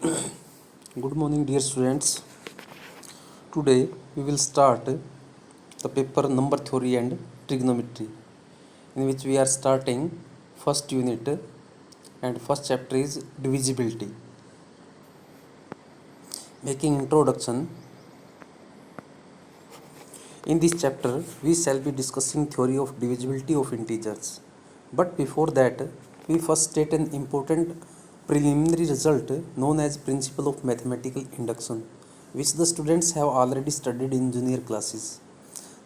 Good morning, dear students. Today we will start the paper Number Theory and Trigonometry, in which we are starting first unit, and first chapter is divisibility. Making introduction, in this chapter we shall be discussing theory of divisibility of integers. But before that, we first state an important preliminary result known as principle of mathematical induction, which the students have already studied in junior classes.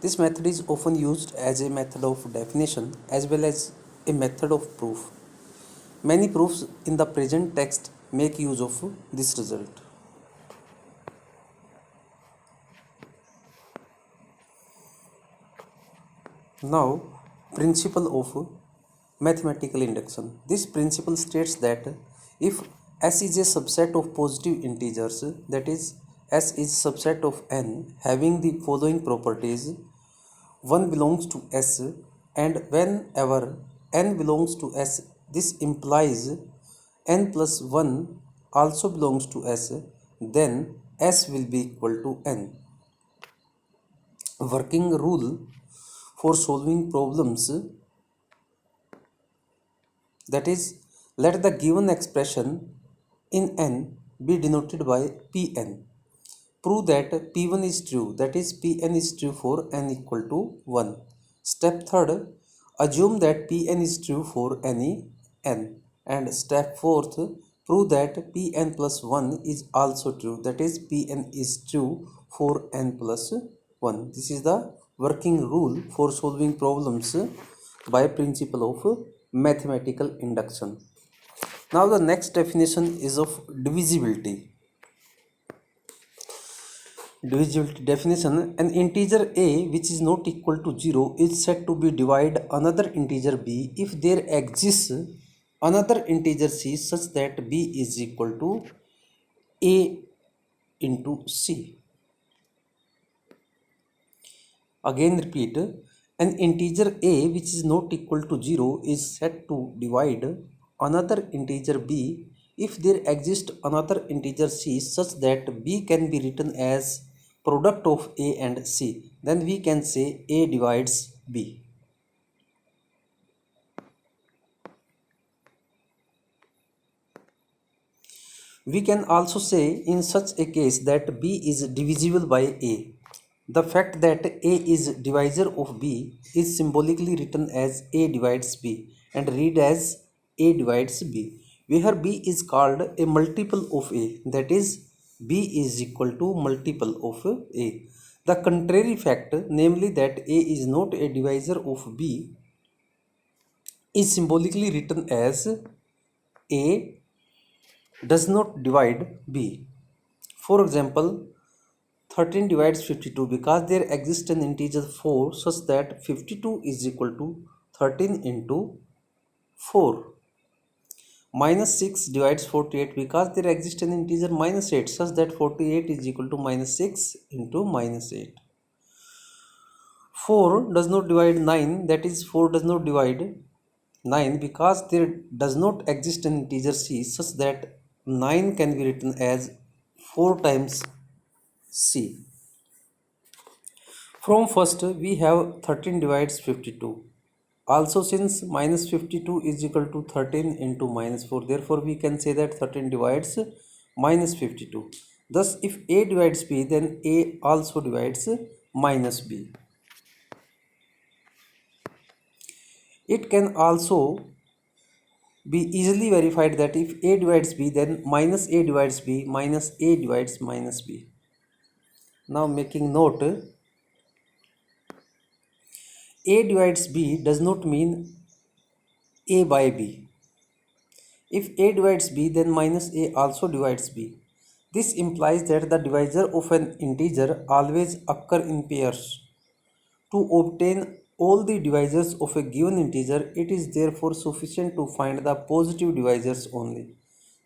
This method is often used as a method of definition as well as a method of proof. Many proofs in the present text make use of this result. Now, principle of mathematical induction. This principle states that if S is a subset of positive integers, that is, S is subset of n having the following properties: 1 belongs to S, and whenever n belongs to S, this implies n plus 1 also belongs to S, then S will be equal to n. Working rule for solving problems, that is, let the given expression in n be denoted by Pn. Prove that P1 is true, that is, Pn is true for n equal to 1. Step third, assume that Pn is true for any n. And step fourth, prove that Pn plus 1 is also true, that is, Pn is true for n plus 1. This is the working rule for solving problems by principle of mathematical induction. Now the next definition is of divisibility. Divisibility definition: an integer a which is not equal to 0 is said to be divide another integer b if there exists another integer c such that b is equal to a into c. Again repeat, an integer a which is not equal to 0 is said to divide another integer b if there exists another integer c such that b can be written as product of a and c. Then we can say a divides b. We can also say in such a case that b is divisible by a. The fact that a is divisor of b is symbolically written as a divides b and read as a divides b, where b is called a multiple of a, that is, b is equal to multiple of a. The contrary fact, namely that a is not a divisor of b, is symbolically written as a does not divide b. For example, 13 divides 52 because there exists an integer 4 such that 52 is equal to 13 into 4. Minus 6 divides 48 because there exists an integer minus 8 such that 48 is equal to minus 6 into minus 8. 4 does not divide 9, that is, 4 does not divide 9 because there does not exist an integer c such that 9 can be written as 4 times c. From first we have 13 divides 52. Also, since minus 52 is equal to 13 into minus 4, therefore we can say that 13 divides minus 52. Thus, if a divides b, then a also divides minus b. It can also be easily verified that if a divides b, then minus a divides b minus a divides minus b. Now making note, a divides b does not mean a by b. If a divides b, then minus a also divides b. This implies that the divisor of an integer always occur in pairs. To obtain all the divisors of a given integer, it is therefore sufficient to find the positive divisors only.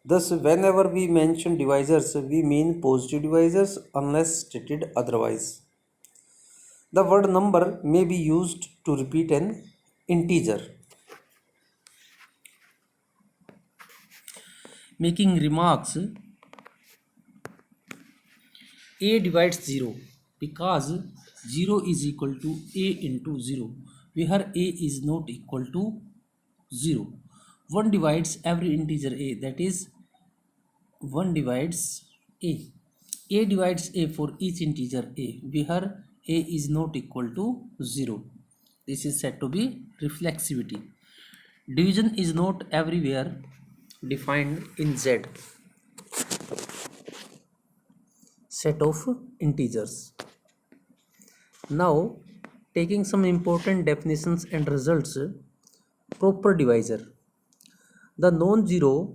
Thus, whenever we mention divisors, we mean positive divisors unless stated otherwise. The word number may be used to repeat an integer. Making remarks, a divides 0 because 0 is equal to a into 0, where a is not equal to 0. 1 divides every integer a, that is 1 divides a. A divides a for each integer a, where a is not equal to 0. This is said to be reflexivity. Division is not everywhere defined in Z set of integers. Now, taking some important definitions and results. Proper divisor. The non-zero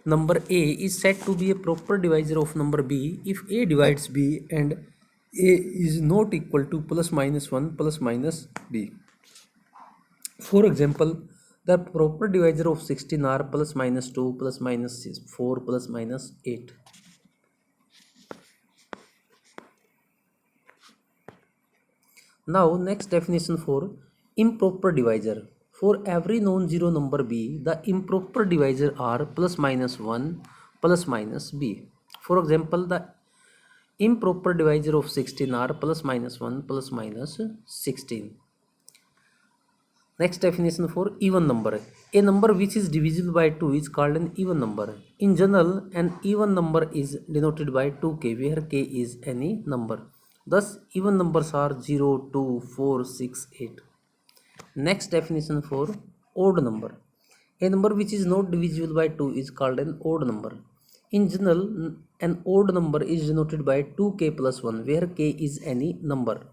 number a is said to be a proper divisor of number b if a divides b and a is not equal to plus minus 1 plus minus b. For example, the proper divisor of 16 are plus minus 2 plus minus 4 plus minus 8. Now next definition for improper divisor. For every non-zero number b, the improper divisor are plus minus 1 plus minus b. For example, the improper divisor of 16 are plus minus 1 plus minus 16. Next definition for even number. A number which is divisible by 2 is called an even number. In general, an even number is denoted by 2k, where k is any number. Thus, even numbers are 0, 2, 4, 6, 8. Next definition for odd number. A number which is not divisible by 2 is called an odd number. In general, an odd number is denoted by 2k plus 1, where k is any number.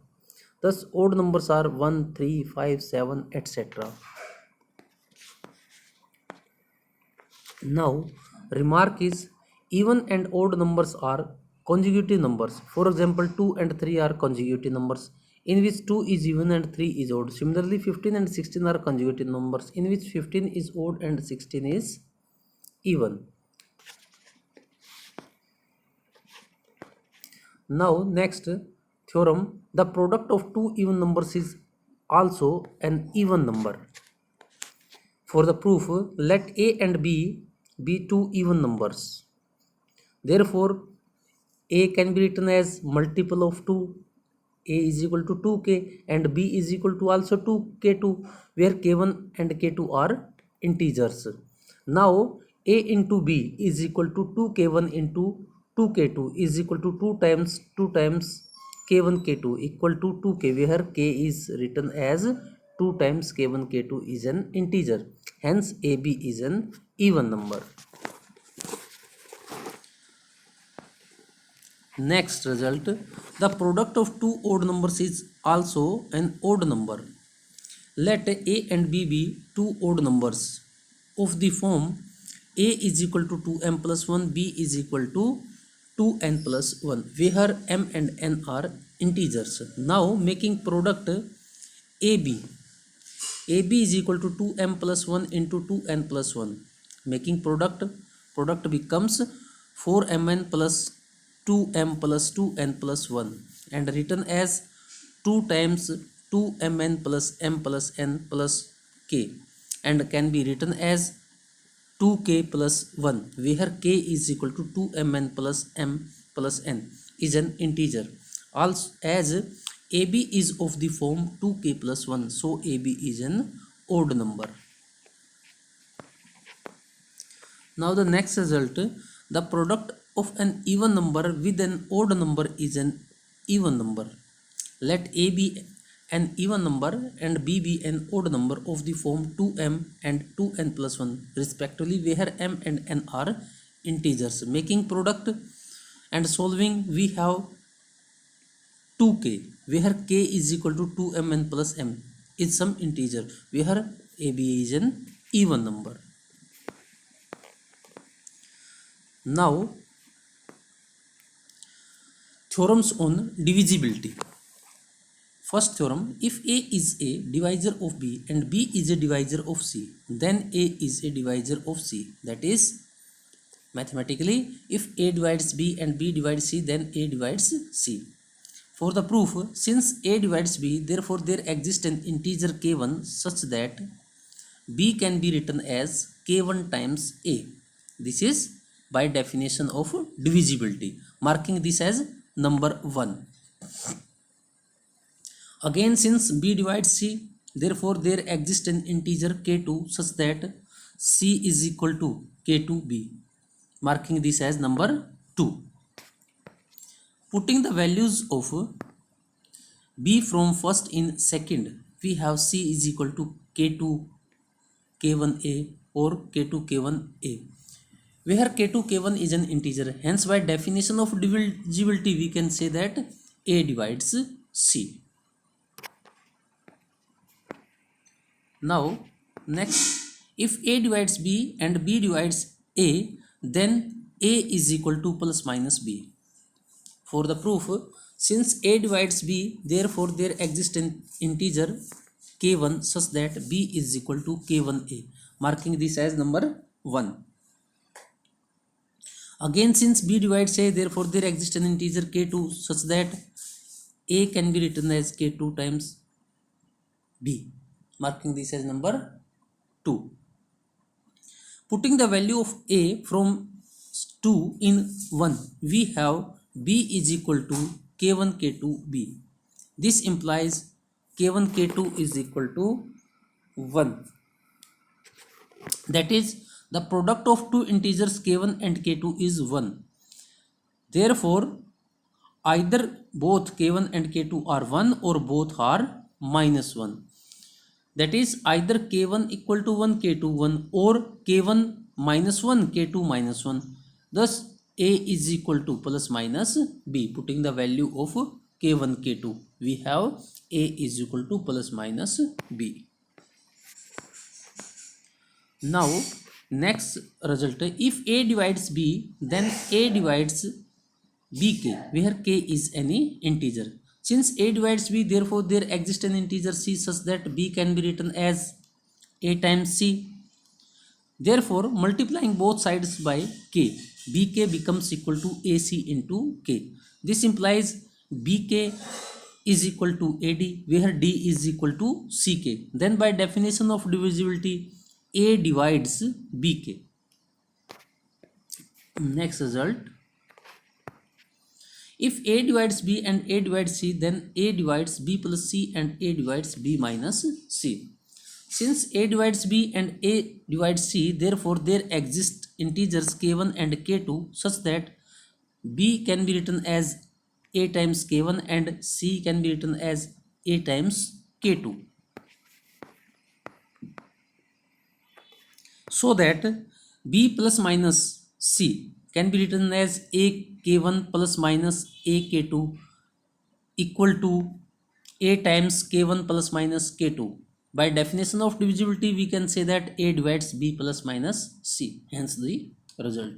Thus, odd numbers are 1, 3, 5, 7, etc. Now, remark is even and odd numbers are conjugative numbers. For example, 2 and 3 are conjugative numbers in which 2 is even and 3 is odd. Similarly, 15 and 16 are conjugative numbers in which 15 is odd and 16 is even. Now, next theorem, the product of two even numbers is also an even number. For the proof, let a and b be two even numbers. Therefore, a can be written as multiple of 2. A is equal to 2k and b is equal to also 2k2, where k1 and k2 are integers. Now, a into b is equal to 2k1 into 2k2 is equal to 2 times k1 k2 equal to 2k, where k is written as 2 times k1 k2 is an integer. Hence, ab is an even number. Next result, the product of two odd numbers is also an odd number. Let a and b be two odd numbers of the form a is equal to 2m plus 1, b is equal to 2n plus 1, where m and n are integers. Now making product ab is equal to 2m plus 1 into 2n plus 1. Making product becomes 4mn plus 2m plus 2n plus 1 and written as 2 times 2mn plus m plus n plus k, and can be written as 2k plus 1, where k is equal to 2mn plus m plus n is an integer. Also, as ab is of the form 2k plus 1, so ab is an odd number. Now the next result, the product of an even number with an odd number is an even number. Let a be an even number and b be an odd number of the form 2m and 2n plus 1 respectively, where m and n are integers. Making product and solving, we have 2k, where k is equal to 2mn plus m is some integer, where ab is an even number. Now, theorems on divisibility. First theorem, if a is a divisor of b and b is a divisor of c, then a is a divisor of c. That is, mathematically, if a divides b and b divides c, then a divides c. For the proof, since a divides b, therefore there exists an integer k1 such that b can be written as k1 times a. This is by definition of divisibility, marking this as number 1. Again, since b divides c, therefore there exists an integer k2 such that c is equal to k2b, marking this as number 2. Putting the values of b from first in second, we have c is equal to k2 k1a or k2 k1a, where k2 k1 is an integer. Hence, by definition of divisibility, we can say that a divides c. Now, next, if a divides b and b divides a, then a is equal to plus minus b. For the proof, since a divides b, therefore there exists an integer k1 such that b is equal to k1a, marking this as number 1. Again, since b divides a, therefore there exists an integer k2 such that a can be written as k2 times b, marking this as number 2. Putting the value of a from 2 in 1, we have b is equal to k1 k2 b. This implies k1 k2 is equal to 1. That is, the product of two integers k1 and k2 is 1. Therefore, either both k1 and k2 are 1 or both are minus 1. That is, either k1 equal to 1 k2 1 or k1 minus 1 k2 minus 1. Thus, a is equal to plus minus b. Putting the value of k1 k2, we have a is equal to plus minus b. Now, next result, if a divides b, then a divides bk, where k is any integer. Since a divides b, therefore there exists an integer c such that b can be written as a times c. Therefore, multiplying both sides by k, bk becomes equal to ac into k. This implies bk is equal to ad, where d is equal to ck. Then by definition of divisibility, a divides bk. Next result, if a divides b and a divides c, then a divides b plus c and a divides b minus c. Since a divides b and a divides c, therefore there exist integers k1 and k2 such that b can be written as a times k1 and c can be written as a times k2. So that b plus minus c can be written as a k1 plus minus a k2 equal to a times k1 plus minus k2. By definition of divisibility, we can say that a divides b plus minus c, hence the result.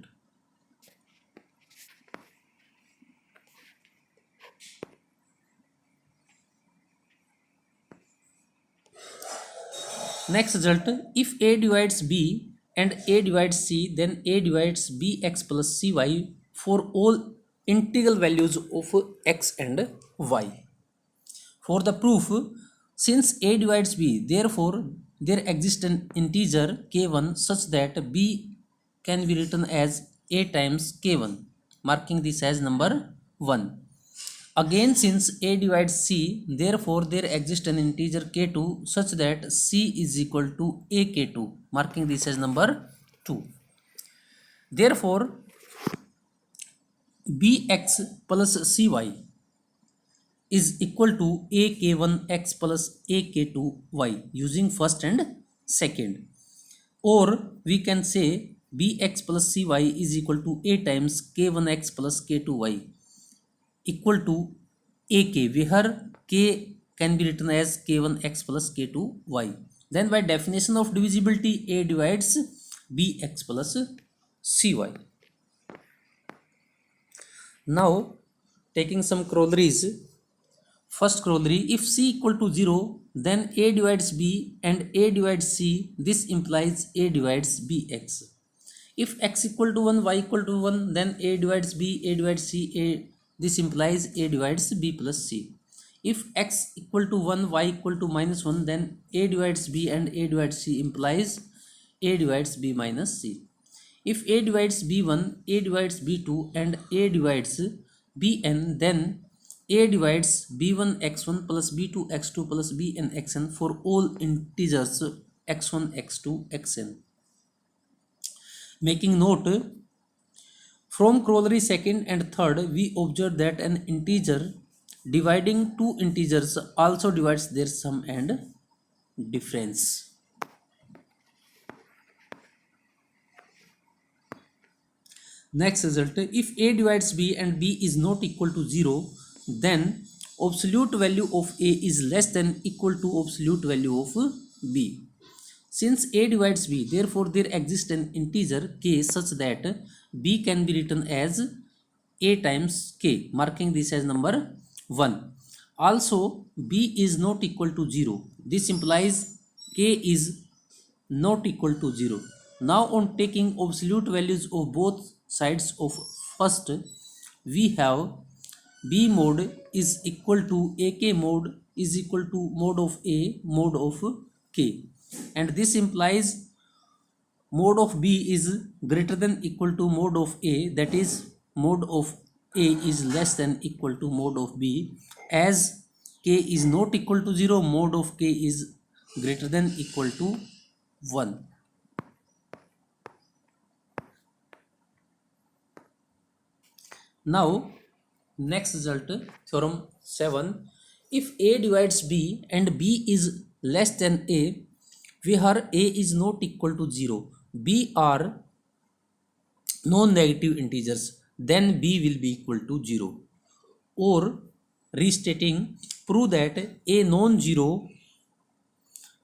Next result, if a divides b and a divides c, then a divides bx plus cy for all integral values of x and y. For the proof, since a divides b, therefore there exists an integer k1 such that b can be written as a times k1, marking this as number 1. Again, since a divides c, therefore there exists an integer k2 such that c is equal to a k2, marking this as number 2. Therefore, bx plus cy is equal to a k1x plus a k2y using first and second. Or we can say bx plus cy is equal to a times k1x plus k2y equal to ak, where k can be written as k1x plus k2y. Then by definition of divisibility, a divides bx plus cy. Now, taking some corollaries. First corollary, if c equal to 0, then a divides b and a divides c. This implies a divides bx. If x equal to 1, y equal to 1, then a divides b, a divides c. This implies a divides b plus c. If x equal to 1, y equal to minus 1, then a divides b and a divides c implies a divides b minus c. If a divides b1, a divides b2 and a divides bn, then a divides b1 x1 plus b2 x2 plus bn xn for all integers x1 x2 xn. Making note, from corollary second and third, we observe that an integer dividing two integers also divides their sum and difference. Next result, if a divides b and b is not equal to 0, then absolute value of a is less than equal to absolute value of b. Since a divides b, therefore there exists an integer k such that b can be written as a times k, marking this as number 1. Also, b is not equal to 0. This implies k is not equal to 0. Now on taking absolute values of both sides of first, we have b mod is equal to ak mod is equal to mod of a mod of k, and this implies mod of b is greater than equal to mod of a, that is mod of a is less than equal to mod of b. As k is not equal to 0, mod of k is greater than equal to 1. Now, next result, theorem 7. If a divides b and b is less than a, where a is not equal to 0, b are non-negative integers, then b will be equal to 0. Or restating, prove that a non-zero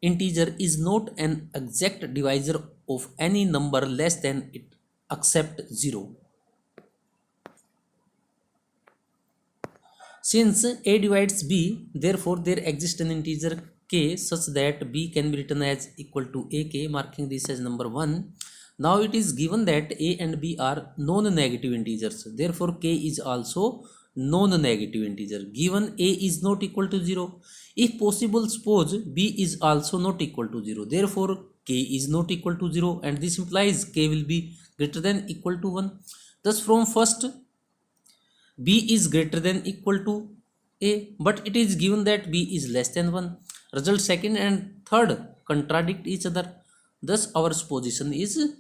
integer is not an exact divisor of any number less than it except 0. Since a divides b, therefore there exists an integer k such that b can be written as equal to ak, marking this as number 1. Now it is given that a and b are non-negative integers, therefore k is also non-negative integer. Given a is not equal to 0, if possible suppose b is also not equal to 0, therefore k is not equal to 0, and this implies k will be greater than equal to 1. Thus from first, b is greater than equal to a, but it is given that b is less than 1. Result second and third contradict each other, thus our supposition is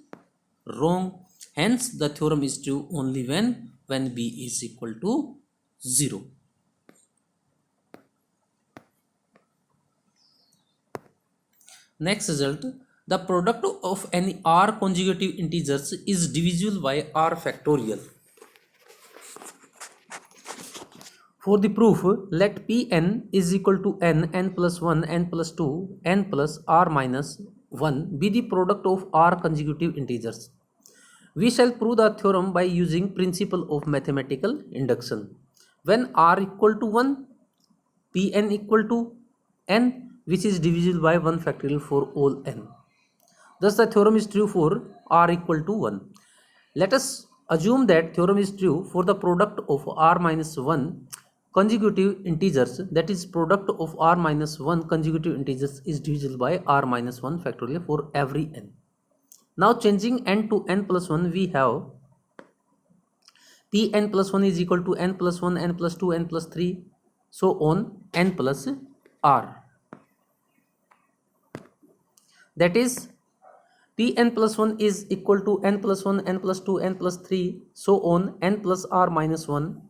wrong. Hence the theorem is true only when b is equal to 0. Next result, the product of any r conjugative integers is divisible by r factorial. For the proof, let Pn is equal to n plus 1, n plus 2, n plus r minus 1 be the product of r consecutive integers. We shall prove the theorem by using principle of mathematical induction. When r equal to 1, Pn equal to n, which is divisible by 1 factorial for all n. Thus the theorem is true for r equal to 1. Let us assume that theorem is true for the product of r minus 1 consecutive integers, that is product of r minus 1 consecutive integers is divisible by r minus 1 factorial for every n. Now changing n to n plus 1, we have Pn plus 1 is equal to n plus 1, n plus 2, n plus 3, so on n plus r. That is Pn plus 1 is equal to n plus 1, n plus 2, n plus 3, so on n plus r minus 1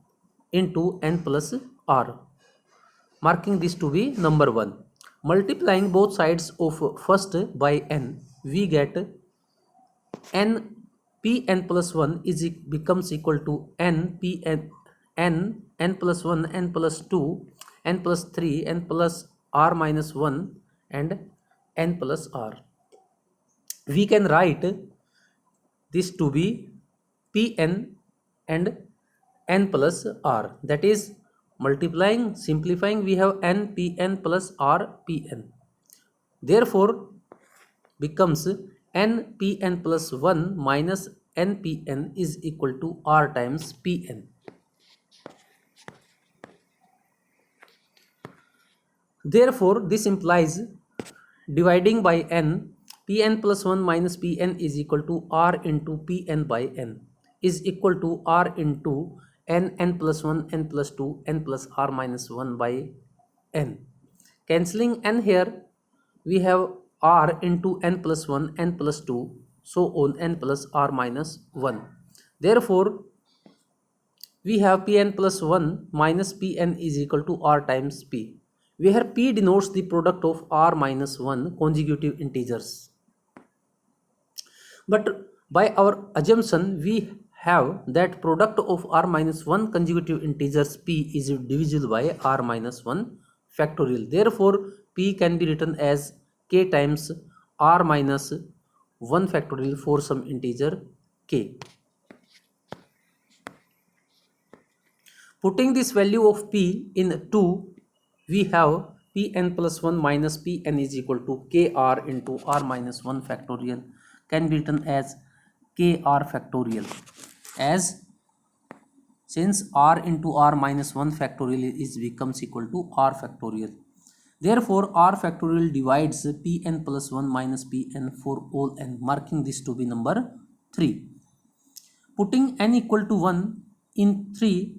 into n plus r, marking this to be number 1. Multiplying both sides of first by n, we get n Pn plus 1 is becomes equal to n Pn n plus 1, n plus 2, n plus 3, n plus r minus 1 and n plus r. We can write this to be Pn and n plus r, that is multiplying, simplifying, we have n Pn plus r Pn, therefore becomes n Pn plus 1 minus n Pn is equal to r times Pn. Therefore this implies dividing by n, Pn plus 1 minus Pn is equal to R into Pn by n is equal to R into n plus 1 n plus 2 n plus R minus 1 by n. Cancelling n here, we have R into n plus 1 n plus 2 so on n plus R minus 1. Therefore we have Pn plus 1 minus Pn is equal to R times P, where P denotes the product of R minus 1 consecutive integers. But by our assumption, we have that product of R minus 1 consecutive integers P is divisible by R minus 1 factorial. Therefore, P can be written as K times R minus 1 factorial for some integer K. Putting this value of P in 2, we have Pn plus 1 minus Pn is equal to Kr into R minus 1 factorial, can be written as Kr factorial, as since R into R minus 1 factorial is becomes equal to R factorial. Therefore, R factorial divides Pn plus 1 minus Pn for all n, marking this to be number 3. Putting n equal to 1 in 3,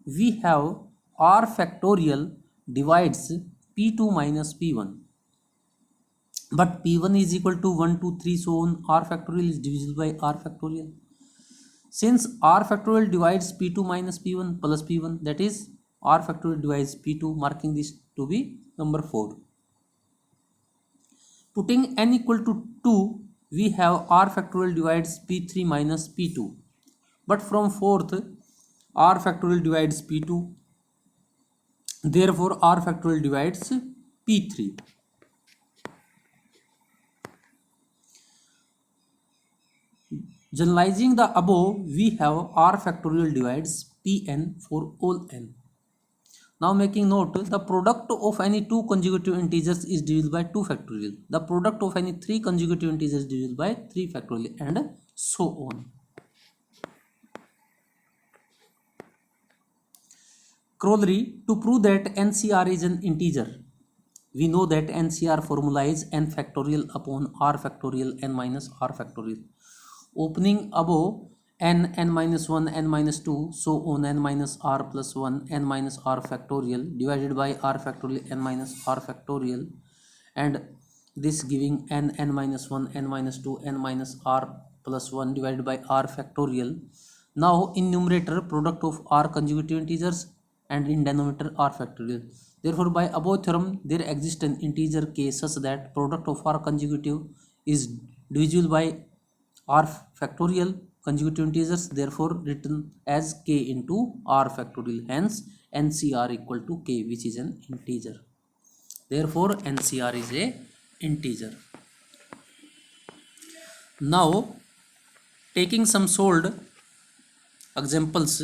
we have R factorial divides P2 minus P1. But P1 is equal to 1, 2, 3, so on. R factorial is divisible by R factorial. Since R factorial divides P2 minus P1 plus P1, that is R factorial divides P2, marking this to be number 4. Putting n equal to 2, we have R factorial divides P3 minus P2. But from 4th, R factorial divides P2. Therefore, R factorial divides P3. Generalizing the above, we have R factorial divides Pn for all n. Now making note, the product of any two consecutive integers is divisible by 2 factorial. The product of any three consecutive integers is divisible by 3 factorial, and so on. Corollary: to prove that NCR is an integer, we know that NCR formula is n factorial upon R factorial n minus R factorial. Opening above, n minus 1, n minus 2, so on n minus R plus 1, n minus R factorial divided by R factorial n minus R factorial, and this giving n minus 1, n minus 2, n minus R plus 1 divided by R factorial. Now in numerator, product of R consecutive integers, and in denominator R factorial. Therefore, by above theorem, there exists an integer k such that product of R consecutive is divisible by R factorial consecutive integers, therefore written as k into R factorial. Hence, NCR equal to k, which is an integer. Therefore, NCR is a integer. Now, taking some solved examples.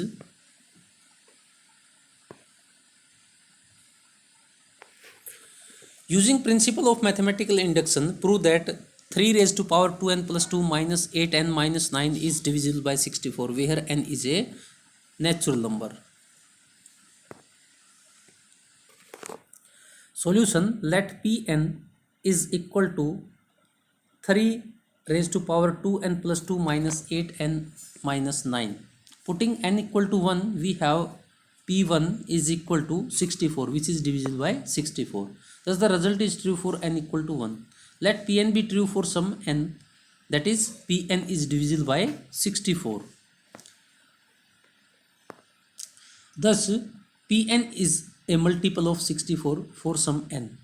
Using principle of mathematical induction, prove that 3 raised to power 2n plus 2 minus 8n minus 9 is divisible by 64, where n is a natural number. Solution: let Pn is equal to 3 raised to power 2n plus 2 minus 8n minus 9. Putting n equal to 1, we have P1 is equal to 64, which is divisible by 64. Thus the result is true for n equal to 1. Let Pn be true for some n, that is Pn is divisible by 64. Thus Pn is a multiple of 64 for some n.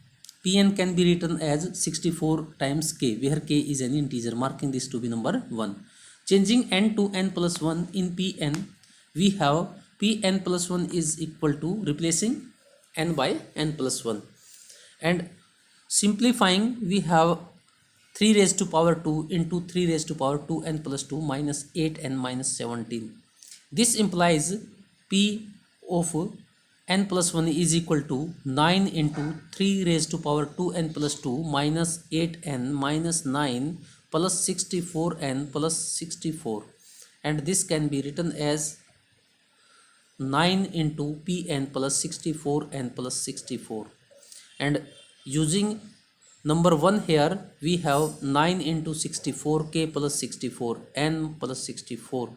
Pn can be written as 64 times k, where k is an integer, marking this to be number 1. Changing n to n plus 1 in Pn, we have Pn plus 1 is equal to replacing n by n plus 1. And simplifying, we have 3 raised to power 2 into 3 raised to power 2n plus 2 minus 8n minus 17. This implies P of n plus 1 is equal to 9 into 3 raised to power 2n plus 2 minus 8n minus 9 plus 64n plus 64. And this can be written as 9 into Pn plus 64n plus 64. And using Number 1 here we have 9 into 64 k plus 64 n plus 64,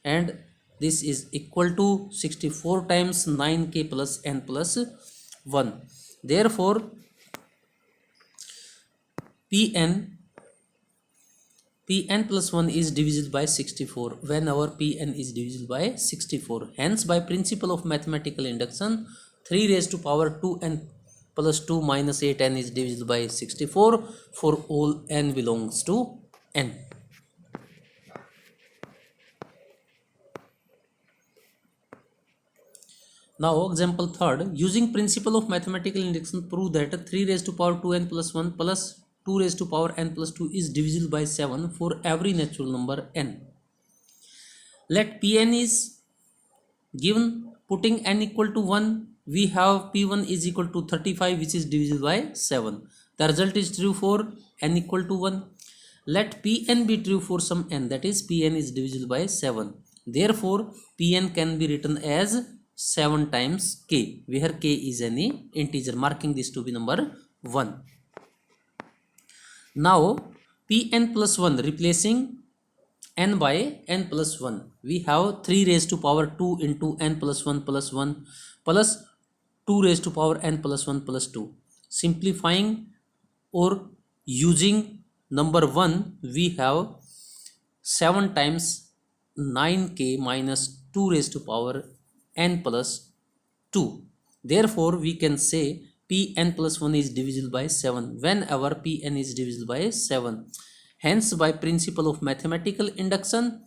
and this is equal to 64 times 9k plus n plus 1. Therefore Pn plus 1 is divisible by 64 when our Pn is divisible by 64. Hence, by principle of mathematical induction, 3 raised to power 2n plus 2 minus 8n is divisible by 64 for all n belongs to n. Now, example third, using principle of mathematical induction, prove that 3 raised to power 2n plus 1 plus 2 raised to power n plus 2 is divisible by 7 for every natural number n. Let Pn is given, putting n equal to 1, we have P1 is equal to 35, which is divisible by 7. The result is true for n equal to 1. Let Pn be true for some n, that is Pn is divisible by 7. Therefore, Pn can be written as 7 times k, where k is any integer, marking this to be number 1. Now, Pn plus 1 replacing n by n plus 1, we have 3 raised to power 2 into n plus 1 plus 1 plus 2 raised to power n plus 1 plus 2. Simplifying or using number 1, we have 7 times 9k minus 2 raised to power n plus 2. Therefore, we can say Pn plus 1 is divisible by 7 whenever Pn is divisible by 7. Hence, by principle of mathematical induction,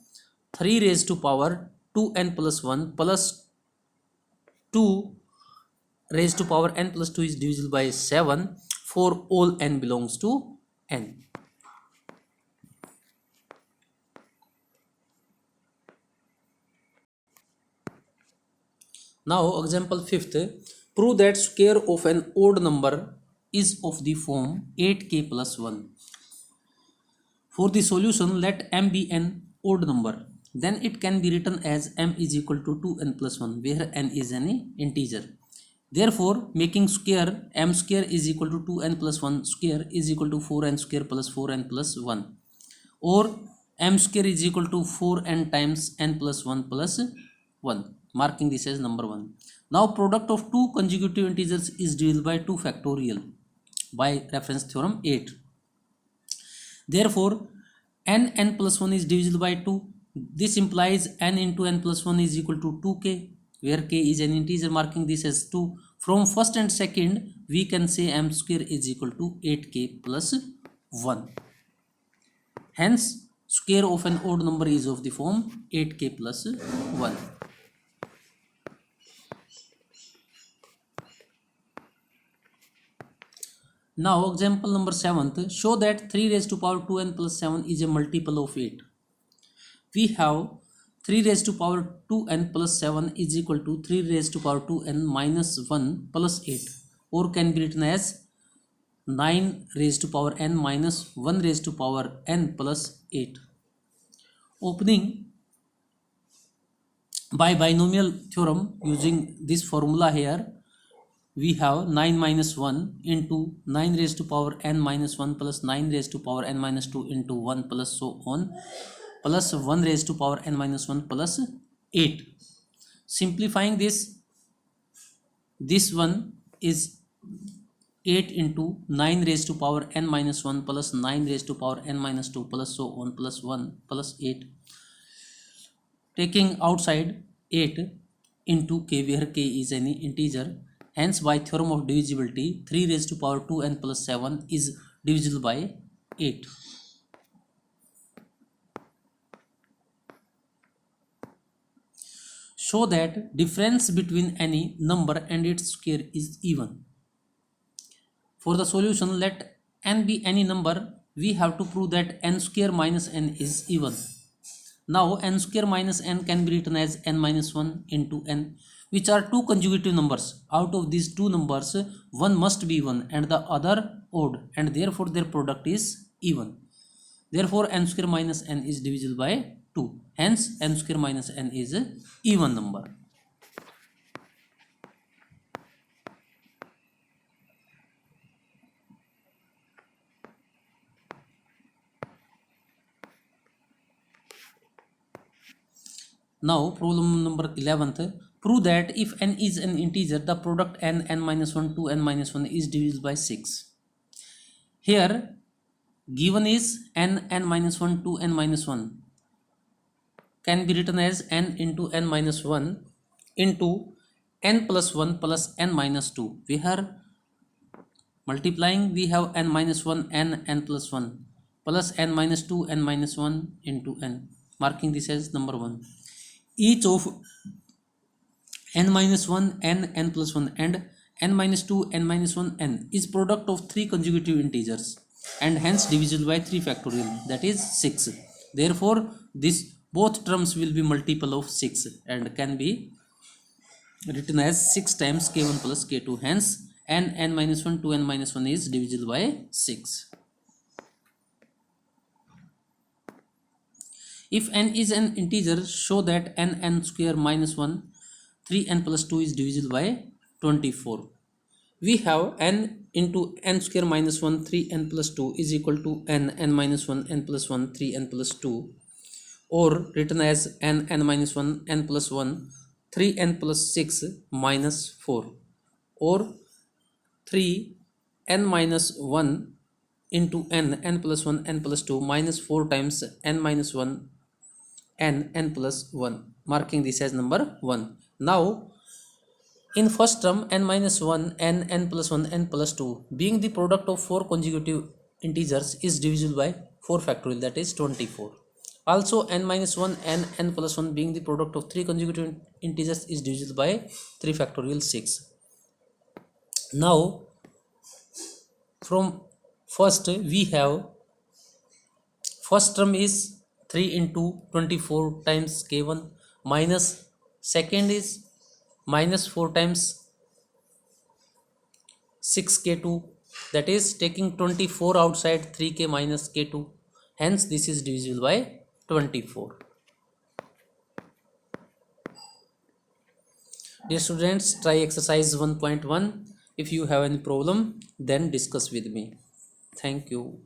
3 raised to power 2n plus 1 plus 2 raised to power n plus 2 is divisible by 7 for all n belongs to n. Now, example fifth, prove that square of an odd number is of the form 8k plus 1. For the solution, let m be an odd number. Then it can be written as m is equal to 2n plus 1, where n is an integer. Therefore, making square, m square is equal to 2n plus 1 square is equal to 4n square plus 4n plus 1. Or m square is equal to 4n times n plus 1 plus 1, marking this as number 1. Now, product of two consecutive integers is divisible by 2 factorial by reference theorem 8. Therefore, n plus 1 is divisible by 2. This implies n into n plus 1 is equal to 2k, where k is an integer, marking this as 2. From first and second, we can say m square is equal to 8k plus 1. Hence, square of an odd number is of the form 8k plus 1. Now, example number 7th, show that 3 raised to power 2n plus 7 is a multiple of 8. We have 3 raised to power 2n plus 7 is equal to 3 raised to power 2n minus 1 plus 8, or can be written as 9 raised to power n minus 1 raised to power n plus 8. Opening by binomial theorem, using this formula here, we have 9 minus 1 into 9 raised to power n minus 1 plus 9 raised to power n minus 2 into 1 plus so on, plus 1 raised to power n minus 1 plus 8. Simplifying this one is 8 into 9 raised to power n minus 1 plus 9 raised to power n minus 2 plus so on plus 1 plus 8. Taking outside 8 into k, where k is any integer. Hence, by theorem of divisibility, 3 raised to power 2n plus 7 is divisible by 8. Show that difference between any number and its square is even. For the solution, let n be any number. We have to prove that n square minus n is even. Now, n square minus n can be written as n minus 1 into n, which are two consecutive numbers. Out of these two numbers, one must be even and the other odd, and therefore their product is even. Therefore, n square minus n is divisible by 2. Hence, n square minus n is an even number. Now problem number 11th. Prove that if n is an integer, the product n minus 1 to n minus 1 is divisible by 6. Here given is n minus 1 to n minus 1 can be written as n into n minus 1 into n plus 1 plus n minus 2. We are multiplying, we have n minus 1 n plus 1 plus n minus 2 n minus 1 into n, marking this as number 1. Each of n minus 1 n plus 1 and n minus 2 n minus 1 n is product of three consecutive integers and hence divisible by 3 factorial, that is 6. Therefore this both terms will be multiple of 6 and can be written as 6 times k1 plus k2. Hence n minus 1 to n minus 1 is divisible by 6. If n is an integer, show that n square minus 1 3n plus 2 is divisible by 24. We have n into n square minus 1 3n plus 2 is equal to n minus 1 n plus 1 3n plus 2, or written as n minus 1 n plus 1 3n plus 6 minus 4, or 3n minus 1 into n plus 1 n plus 2 minus 4 times n minus 1 n plus 1, marking this as number 1. Now in first term n minus 1 n plus 1 n plus 2 being the product of 4 consecutive integers is divisible by 4 factorial, that is 24. Also n minus 1 n plus 1 being the product of 3 consecutive integers is divisible by 3 factorial 6. Now from first we have first term is 3 into 24 times k1 minus second is minus 4 times 6k2, that is taking 24 outside 3k minus k2, hence this is divisible by 24. Dear students, try exercise 1.1. If you have any problem then discuss with me. Thank you.